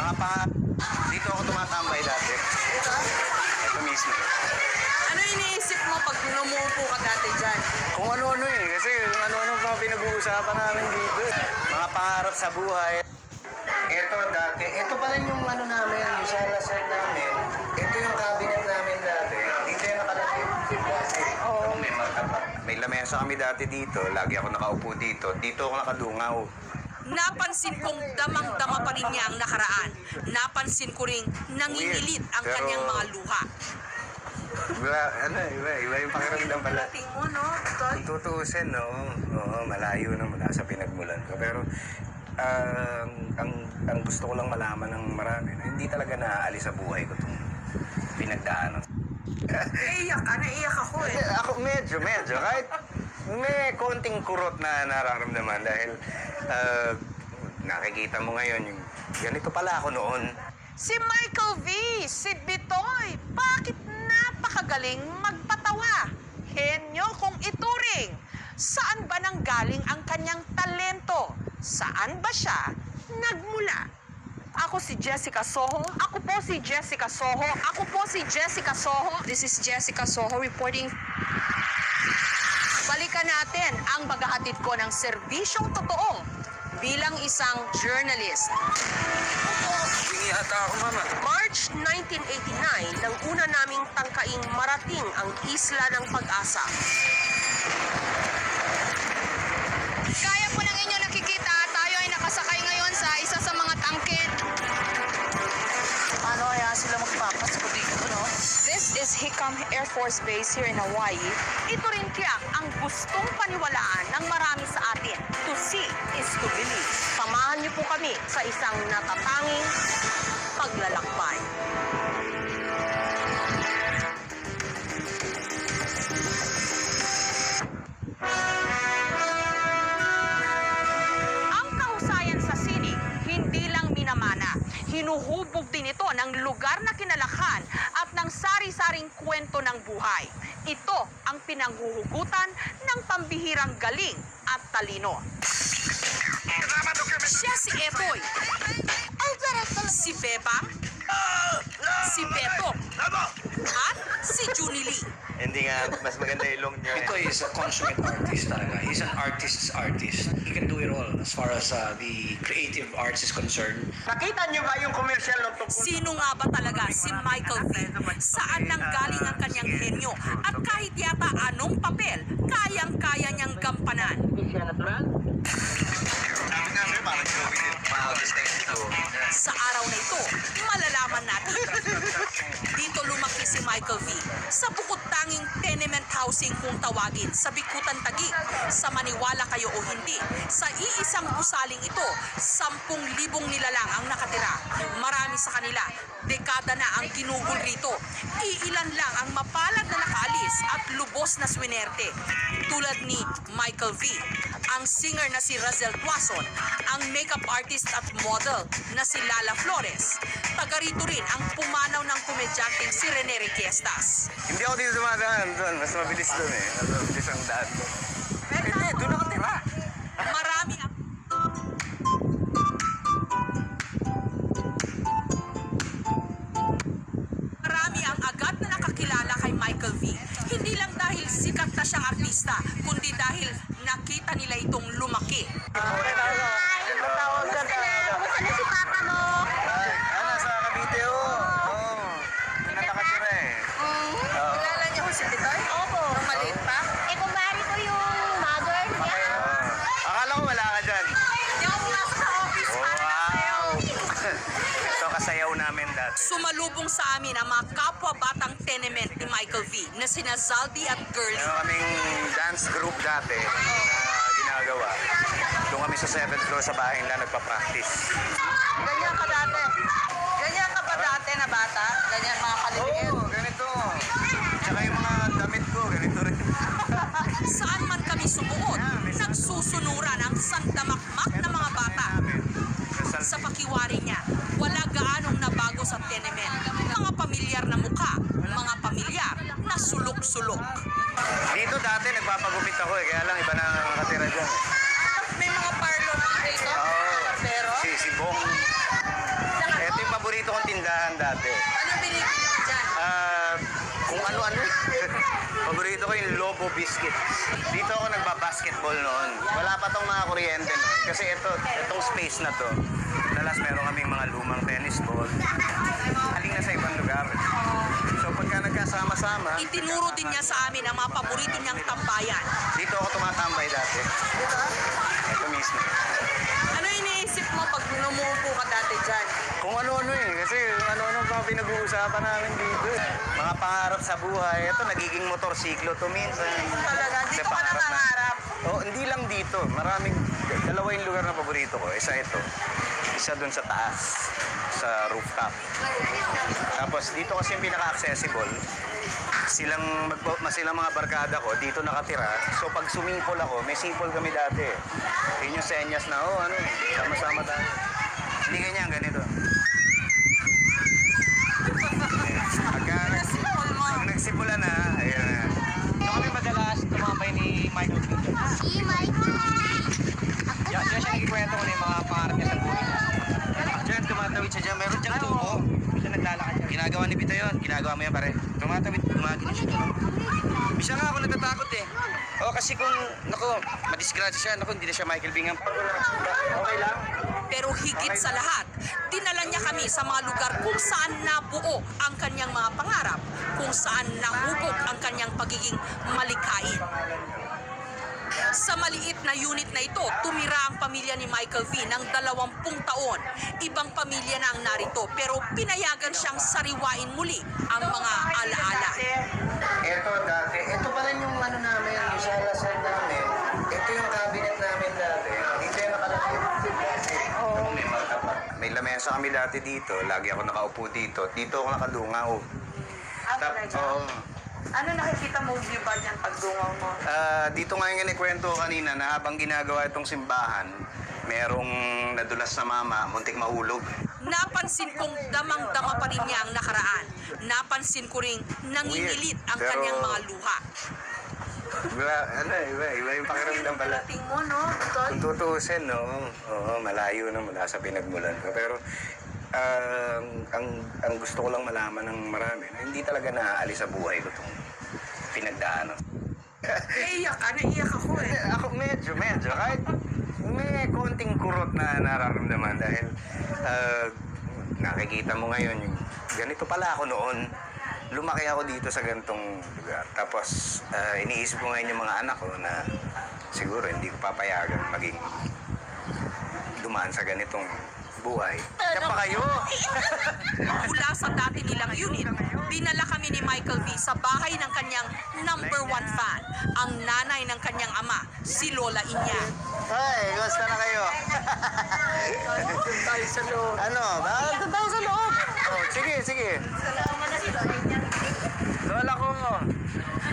Mga dito ako tumatambay dati. Ito mismo. Ano iniisip mo pag lumupo ka dati dyan? Kung ano-ano eh. Kasi ano-ano pa pinag-uusapan namin dito. Mga pangarap sa buhay. Ito dati. Ito pa rin yung ano namin, yung sala set namin. Ito yung cabinet namin dati. Dito yung nakalagay. Kasi may lamesa kami dati dito. Lagi ako nakaupo dito. Dito ako nakadungaw. Napansin kong damang-dama pa rin niya ang nakaraan. Napansin ko ring nangingilit ang Pero- kanyang mga luha. Iba yung pakiramdam pala. Dating mo, no, Tol? Kung tutuusin, no? Oo, malayo na mula sa pinagmulan ko. Pero, ang gusto ko lang malaman ng marami, na hindi talaga naaalis sa buhay ko itong pinagdaanan. Naiyak ka, naiyak ako eh. Ako medyo. Kahit may konting kurot na nararamdaman dahil nakikita mo ngayon yung ganito pala ako noon. Si Michael V, si Bitoy, bakit napakagaling magpatawa? Henyo kung ituring. Saan ba nanggaling ang kanyang talento? Saan ba siya nagmula? Ako si Jessica Soho. Ako po si Jessica Soho. Ako po si Jessica Soho. This is Jessica Soho reporting. Balikan natin ang maghahatid ko ng serbisyong totoo bilang isang journalist. Hingi ata ako, mama. March 1989 nang una naming tangkaing marating ang Isla ng Pag-asa. Gaya po ng inyo nakikita, tayo ay nakasakay ngayon sa isa sa mga tangke. Paano kaya sila magpapasko dito, no? This is Hickam Air Force Base here in Hawaii. Ito rin tiyak ang gustong paniwalaan ng marami sa atin. To see is to believe. Samahan niyo po kami sa isang natatanging paglalakbay. Ang kahusayan sa sining, hindi lang minamana. Hinuhubog din ito ng lugar na kinalakhan at ng sari-saring kwento ng buhay. Ito ang pinanghuhugutan ng pambihirang galing at talino. Siya si Etoy, si Bebang, si Beto, at si Junili. Hindi nga, mas maganda yung long niya. Ito is a consummate artist talaga. He's an artist's artist. He can do it all as far as the creative arts is concerned. Nakita niyo ba yung commercial ng tungkol? Sino nga ba talaga si Michael V? Saan nanggaling ang kanyang henyo? At kahit yata anong papel, kayang-kaya niyang gampanan. Sa araw na ito, malalaman natin. Dito lumaki si Michael V. Sa bukod tanging tenement housing kung tawagin sa Bikutan Taguig. Sa maniwala kayo o hindi, sa iisang gusaling ito, 10,000 nilalang ang nakatira. Marami sa kanila, dekada na ang ginugol rito. Iilan lang ang mapalad na nakaalis at lubos na swinerte. Tulad ni Michael V. Ang singer na si Razel Tuason, ang makeup artist at model na si Lala Flores. Taga rito rin ang pumanaw ng komedyanteng si Rene Requiestas. Hindi ako dito dumadaan doon. Mas mabilis doon eh. Mas mabilis ang daan doon. Hindi, doon ako tira. Marami ang agad na nakakilala kay Michael V. Hindi lang dahil sikat na siyang artista, kundi dahil nakita nila itong lumaki. Matawag ka na. Kumusta na si Papa mo? Nasa Cavite ho. Oo. Nakatira eh. Kilala niyo si Bitoy? Opo. Nung maliit pa? Eh, kumbari ko yung mother niya. Akala ko wala ka dyan. Hindi ako pumasok sa office para lang sa'yo. Ito kasayaw namin dati. Sumalubong sa amin ang mga kapwa-batang tenement ni Michael V. na sina Zaldi at Girlie. Meron kaming dance group dati na ginagawa. Doon kami sa 7th floor sa bahay nila nagpa-practice. Ganyan ka dati? Ganyan ka ba dati na bata? Ganyan mga kaliliit? Oo, ganito. Tsaka yung mga damit ko, ganito rin. Saan man kami sumuot, nagsusunuran ang sandamakmak na mga bata. Sa pakiwari niya, wala gaanong nabago sa tenement. Mga pamilyar na mukha, mga pamilyar na sulok-sulok. Dito dati nagpapagupit ako eh, kaya lang iba na nakatira dyan eh. May mga parlor dito? Oo. Pero? Si Bong. Ito yung tindahan dati. Ano binibili mo dyan? Kung ano-ano. Paborito ko yung Lobo Biscuit. Dito ako nagbabasketball noon. Wala pa tong mga kuryente noon. Kasi itong space na to, dalas meron kaming mga lumang tennis ball. Haling na sa ibang lugar. So pagka nagkasama-sama, Itinuro din niya sa amin ang mga paborito niyang tambayan. dito ako tumatambay dati. Ito mismo. Ano iniisip mo pag numuupo ka dati dyan? Kung ano-ano kasi ano-ano pa pinag-uusapan namin dito. Mga pangarap sa buhay. Ito, nagiging motorsiklo to minsan. Talaga, Kasi dito ka pangarap na- nangangarap. Oh, hindi lang dito. Dalawa yung lugar na paborito ko. Isa ito. Isa dun sa taas, sa rooftop. Tapos dito kasi yung pinaka-accessible. Silang mga barkada ko, dito nakatira. So pag sumipol ako, may sipol kami dati. Yun yung senyas na, sama-sama tayo. Hindi ganyan, ganito. Pagka nagsipulan na, ayun na. Yung kami madalas tumambay ni Michael V. Si Mikey. Diyan siya nagkikwento ko na yung mga pangarap niya sa buhay. Diyan, tumatawid siya dyan. Meron dyan tubo. Siya naglalakad siya. Ginagawa ni Pita yun. Ginagawa mo yan, pare. Tumatawid, gumagin siya. Bisa nga ako natatakot eh. Kasi kung, madisgrasya siya. Hindi na siya Michael Bingham. Okay lang. Pero higit sa lahat, dinala niya kami sa mga lugar kung saan nabuo ang kanyang mga pangarap, kung saan nahubog ang kanyang pagiging malikhain. Sa maliit na unit na ito, tumira ang pamilya ni Michael V ng 20 taon. Ibang pamilya na ang narito pero pinayagan siyang sariwain muli ang mga alaala. Ito dati, ito pa rin yung ano namin, yung sala set namin. Ito yung cabinet namin dati. Dito yung nakalagay. May lamesa kami dati dito. Lagi ako nakaupo dito. Dito ako nakadungaw. Oo. Ano nakikita mo view ba dyan pagdungaw mo? Dito nga yung kinikwento ko kanina na habang ginagawa itong simbahan, merong nadulas na mama, muntik mahulog. Napansin kong damang-dama pa rin niya ang nakaraan. Napansin ko ring nangingilit ang Pero- kanyang mga luha. Iba yung pakiramdam pala. Tingin mo, no? Kung tutuusin, no? Oo, malayo na mula sa pinagmulan ko. Pero ang gusto ko lang malaman ng marami na hindi talaga naaalis sa buhay ko itong pinagdaanan. Naiyak ako eh. Ako medyo. Kahit may konting kurot na nararamdaman dahil nakikita mo ngayon yung ganito pala ako noon. Lumaki ako dito sa ganitong lugar. Tapos iniisip ko ngayon yung mga anak ko na siguro hindi ko papayagan maging dumaan sa ganitong buhay. Kaya pa kayo! Mula sa dati nilang unit, dinala kami ni Michael V sa bahay ng kanyang #1 fan, ang nanay ng kanyang ama, si Lola Inya. Hi, kumusta na kayo? Tayo sa loob. Ano? Bakit tayo sa loob? Oh, sige. Lola ko mo.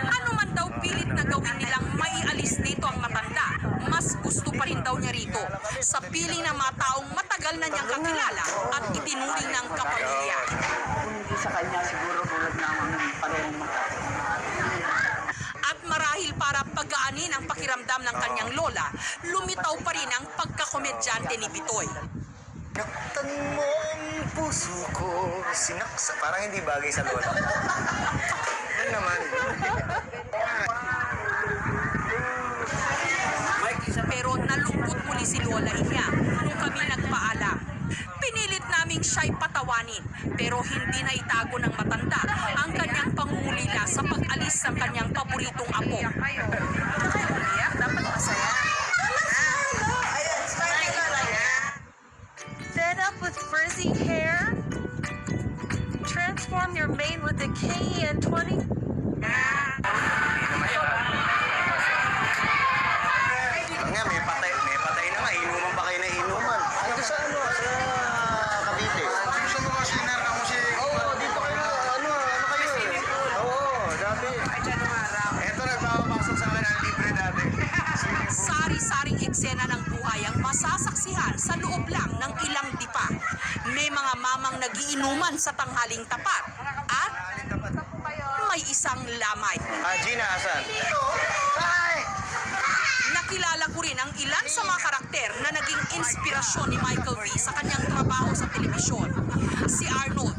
Ano man daw pilit na gawin nilang maialis dito ang matanda, mas gusto pa rin daw niya rito sa piling ng mga taong matagal na niyang kakilala at itinuring ng kapamilya. Hindi sa kanya siguro bulad ng parehong mata. At marahil para pagaanin ang pakiramdam ng kanyang lola, lumitaw pa rin ang pagkakomedyante ni Bitoy. Naktan mo ang puso ko, sinaksa. Parang hindi bagay sa lola. Ano naman? Pero nalungkot muli si Lola Inya nung kami nagpaalam. Pinilit naming siya'y patawanin pero hindi na itago ng matanda ang kanyang pangungulila sa pag-alis ng kanyang paboritong apo. Dapat masaya. Fed up with frizzy hair? Transform your mane with the KEN20. Nga, may patay na nga. Inuman pa kayo na inuman. Ito sa sa Cavite. Gusto mo kasi narang si... Oo, dito kayo. Ano kayo eh? Oo, dati. Ito nagpapapasok sa akin ang libre dati. Sari-saring eksena ng buhay ang masasaksihan sa loob lang ng ilang dipa. May mga mamang nagiinuman sa tanghaling tapat at may isang lamay. Gina, asan? Nakilala ko rin ang ilan sa mga karakter na naging inspirasyon ni Michael V sa kanyang trabaho sa telebisyon. Si Arnold,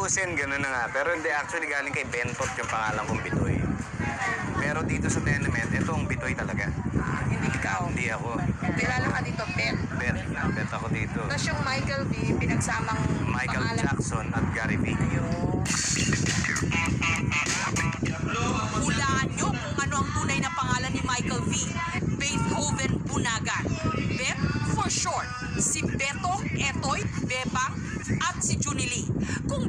tutuusin, gano'n na nga. Pero hindi, actually galing kay Bentot yung pangalan kong Bitoy. Pero dito sa tenement, ito ang Bitoy talaga. Hindi ikaw. Hindi ako. Kilala ka dito, Bet. Bet ako dito. Tapos yung Michael V, pinagsamang Michael pangalan. Jackson at Gary V. Hulaan nyo kung ano ang tunay na pangalan ni Michael V. Beethoven Bunagan. Bet for short. Si Beto, Etoy, Bebang at si Junili. Kung